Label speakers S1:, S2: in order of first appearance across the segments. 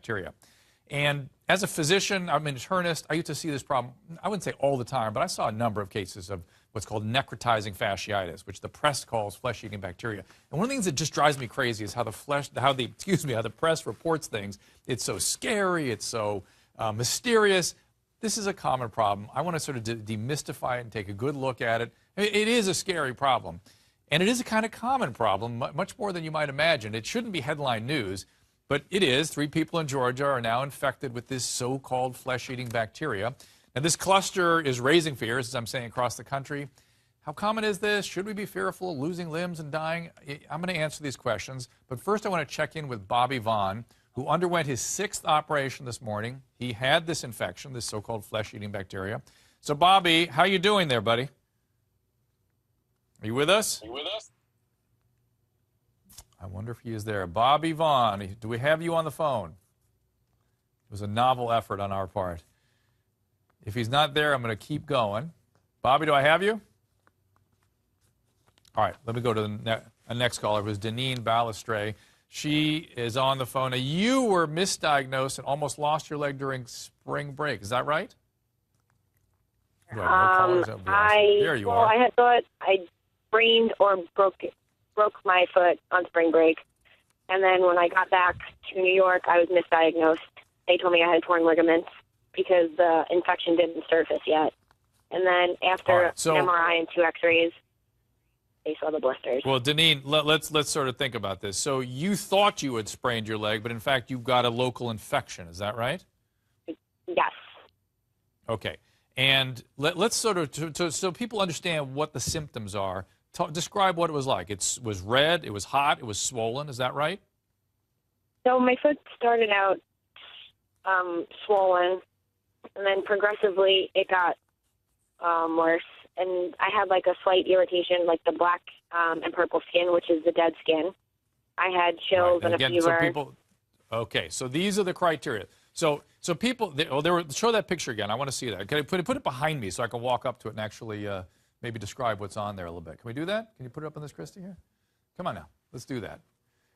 S1: bacteria. And as a physician, I'm an internist, I used to see this problem, I wouldn't say all the time, but I saw a number of cases of what's called necrotizing fasciitis, which the press calls flesh-eating bacteria. And one of the things that just drives me crazy is how the press reports things. It's so scary, it's so mysterious. This is a common problem. I want to sort of demystify it and take a good look at it. It is a scary problem. And it is a kind of common problem, much more than you might imagine. It shouldn't be headline news, but it is. 3 people in Georgia are now infected with this so-called flesh-eating bacteria. Now, this cluster is raising fears, as I'm saying, across the country. How common is this? Should we be fearful of losing limbs and dying? I'm going to answer these questions. But first, I want to check in with Bobby Vaughn, who underwent his 6th operation this morning. He had this infection, this so-called flesh-eating bacteria. So, Bobby, how you doing there, buddy? Are you with us? I wonder if he is there. Bobby Vaughn, do we have you on the phone? It was a novel effort on our part. If he's not there, I'm going to keep going. Bobby, do I have you? All right, let me go to the next caller. It was Deneen Balestre. She is on the phone. Now, you were misdiagnosed and almost lost your leg during spring break. Is that right? There you are.
S2: I had thought I sprained or broke my foot on spring break. And then when I got back to New York, I was misdiagnosed. They told me I had torn ligaments because the infection didn't surface yet. And then after an MRI and 2 x-rays, they saw the blisters.
S1: Well, Deneen, let's sort of think about this. So you thought you had sprained your leg, but in fact you've got a local infection. Is that right?
S2: Yes.
S1: Okay. And let's sort of, so people understand what the symptoms are, describe what it was like. It was red, it was hot, it was swollen. Is that right?
S2: So my foot started out swollen, and then progressively it got worse. And I had like a slight irritation, like the black and purple skin, which is the dead skin. I had chills and a fever.
S1: Okay, so these are the criteria. So people, show that picture again. I want to see that. Can I put it behind me so I can walk up to it and actually maybe describe what's on there a little bit? Can we do that? Can you put it up on this, Christy, here? Come on now. Let's do that.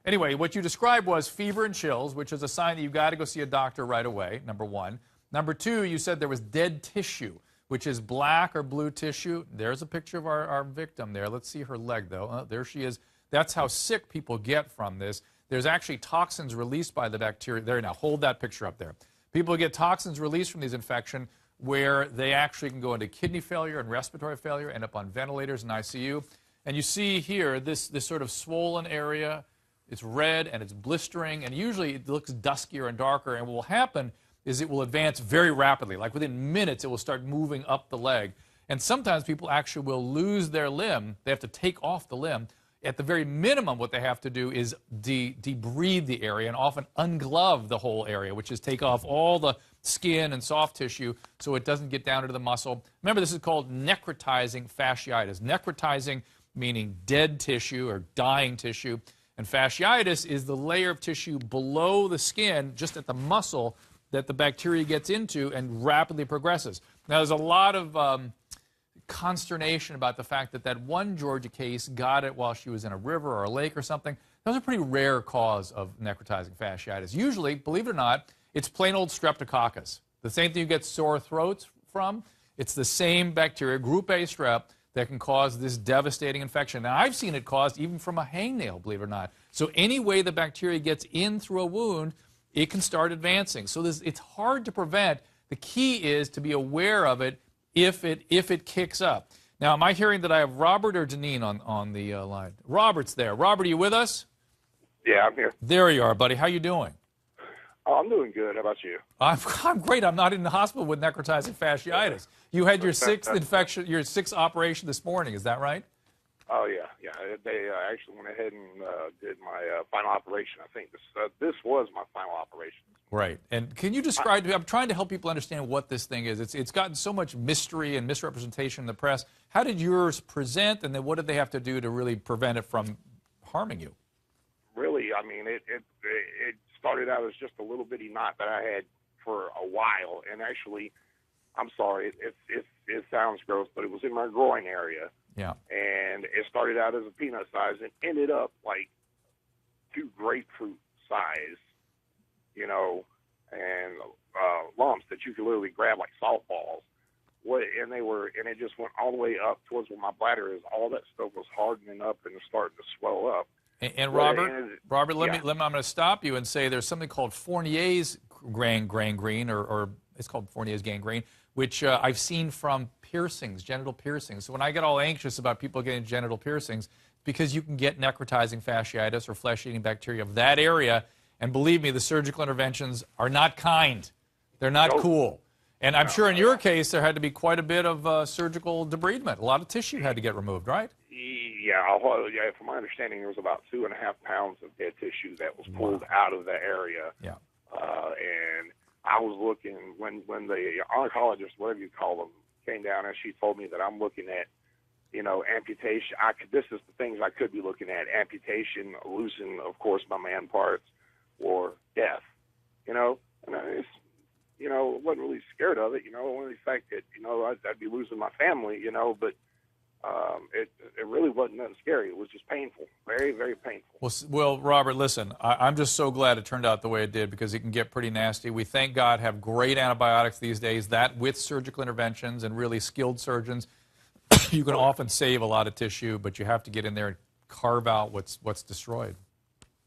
S1: Anyway, what you described was fever and chills, which is a sign that you've got to go see a doctor right away, number 1. Number 2, you said there was dead tissue, which is black or blue tissue. There's a picture of our victim there. Let's see her leg, though. There she is. That's how sick people get from this. There's actually toxins released by the bacteria. There, now, hold that picture up there. People get toxins released from these infections where they actually can go into kidney failure and respiratory failure, end up on ventilators and ICU. And you see here this sort of swollen area. It's red and it's blistering, and usually it looks duskier and darker. And what will happen is it will advance very rapidly. Like within minutes, it will start moving up the leg. And sometimes people actually will lose their limb. They have to take off the limb. At the very minimum, what they have to do is debride the area and often unglove the whole area, which is take off all the skin and soft tissue so it doesn't get down into the muscle. Remember, this is called necrotizing fasciitis. Necrotizing meaning dead tissue or dying tissue. And fasciitis is the layer of tissue below the skin, just at the muscle, that the bacteria gets into and rapidly progresses. Now, there's a lot of consternation about the fact that one Georgia case got it while she was in a river or a lake or something. That was a pretty rare cause of necrotizing fasciitis. Usually, believe it or not, it's plain old streptococcus. The same thing you get sore throats from. It's the same bacteria, group A strep, that can cause this devastating infection. Now, I've seen it caused even from a hangnail, believe it or not. So any way the bacteria gets in through a wound, it can start advancing. So it's hard to prevent. The key is to be aware of it if it kicks up. Now, am I hearing that I have Robert or Deneen on the line? Robert's there. Robert, are you with us?
S3: Yeah, I'm here.
S1: There you are, buddy. How you doing?
S3: Oh, I'm doing good. How about you?
S1: I'm great. I'm not in the hospital with necrotizing fasciitis. You had your 6th infection, your 6th operation this morning. Is that right?
S3: Oh, yeah. They actually went ahead and did my final operation. I think this was my final operation.
S1: Right. And can you describe to me, I'm trying to help people understand what this thing is. It's gotten so much mystery and misrepresentation in the press. How did yours present, and then what did they have to do to really prevent it from harming you?
S3: Really, I mean, it started out as just a little bitty knot that I had for a while. And actually, I'm sorry, it sounds gross, but it was in my groin area.
S1: Yeah.
S3: And it started out as a peanut size and ended up like 2 grapefruit size, and lumps that you could literally grab like softballs. And it just went all the way up towards where my bladder is. All that stuff was hardening up and starting to swell up.
S1: And Robert, I'm going to stop you and say there's something called Fournier's gangrene, or it's called Fournier's gangrene, which I've seen from piercings, genital piercings. So when I get all anxious about people getting genital piercings, because you can get necrotizing fasciitis or flesh-eating bacteria of that area, and believe me, the surgical interventions are not kind. They're not cool. And I'm sure in your case there had to be quite a bit of surgical debridement. A lot of tissue had to get removed, right?
S3: Yeah, from my understanding, there was about 2.5 pounds of dead tissue that was pulled out of that area.
S1: Yeah.
S3: And I was looking, when the oncologist, whatever you call them, came down and she told me that I'm looking at, amputation. This is the things I could be looking at: amputation, losing, of course, my man parts, or death. And I wasn't really scared of it. Only the fact that I'd be losing my family. But it really wasn't nothing scary. It was just painful, very, very painful.
S1: Well, Robert, listen, I'm just so glad it turned out the way it did, because it can get pretty nasty. We, thank God, have great antibiotics these days. That with surgical interventions and really skilled surgeons, you can often save a lot of tissue, but you have to get in there and carve out what's destroyed.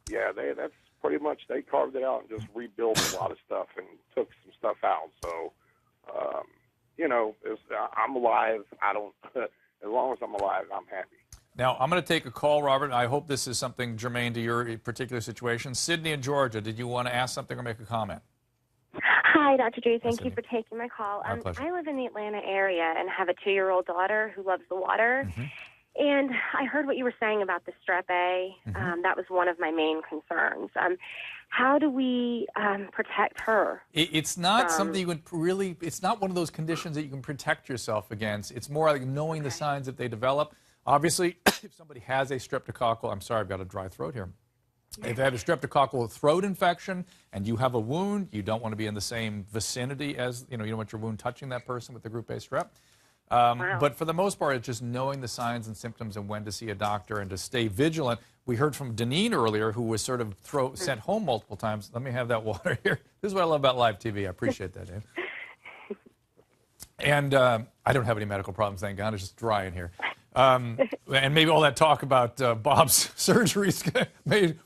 S1: Yeah,
S3: that's pretty much, they carved it out and just rebuilt a lot of stuff and took some stuff out. So, I'm alive. As long as I'm alive, I'm happy.
S1: Now, I'm going to take a call, Robert. I hope this is something germane to your particular situation. Sydney in Georgia, did you want to ask something or make a comment?
S4: Hi, Dr. Drew. Thank you for taking my call.
S1: My pleasure.
S4: I live in the Atlanta area and have a 2-year-old daughter who loves the water.
S1: Mm-hmm.
S4: And I heard what you were saying about the strep A.
S1: Mm-hmm.
S4: That was one of my main concerns. How do we protect her?
S1: It's not something you can really, it's not one of those conditions that you can protect yourself against. It's more like knowing the signs that they develop. Obviously, if somebody has a streptococcal, I'm sorry, I've got a dry throat here. If they have a streptococcal throat infection and you have a wound, you don't want to be in the same vicinity as, you don't want your wound touching that person with the group A strep. But for the most part, it's just knowing the signs and symptoms and when to see a doctor and to stay vigilant. We heard from Deneen earlier, who was sort of sent home multiple times. Let me have that water here. This is what I love about live TV. I appreciate that, Dave. And I don't have any medical problems, thank God. It's just dry in here. And maybe all that talk about Bob's surgeries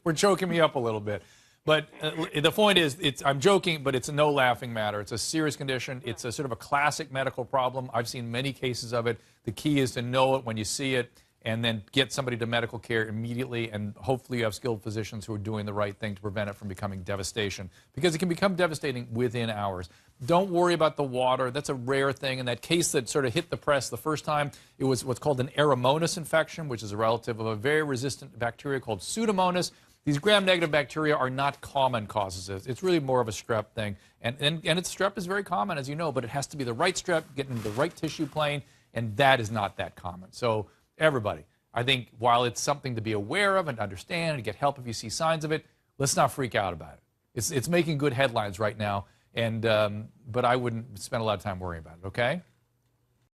S1: were choking me up a little bit. But the point is, I'm joking, but it's a no laughing matter. It's a serious condition. It's a sort of a classic medical problem. I've seen many cases of it. The key is to know it when you see it and then get somebody to medical care immediately, and hopefully you have skilled physicians who are doing the right thing to prevent it from becoming devastation, because it can become devastating within hours. Don't worry about the water. That's a rare thing. In that case that sort of hit the press the first time, it was what's called an Aeromonas infection, which is a relative of a very resistant bacteria called Pseudomonas. These gram-negative bacteria are not common causes. It's really more of a strep thing. And strep is very common, as you know, but it has to be the right strep, getting into the right tissue plane, and that is not that common. So everybody, I think while it's something to be aware of and understand and get help if you see signs of it, let's not freak out about it. It's making good headlines right now, and but I wouldn't spend a lot of time worrying about it, okay?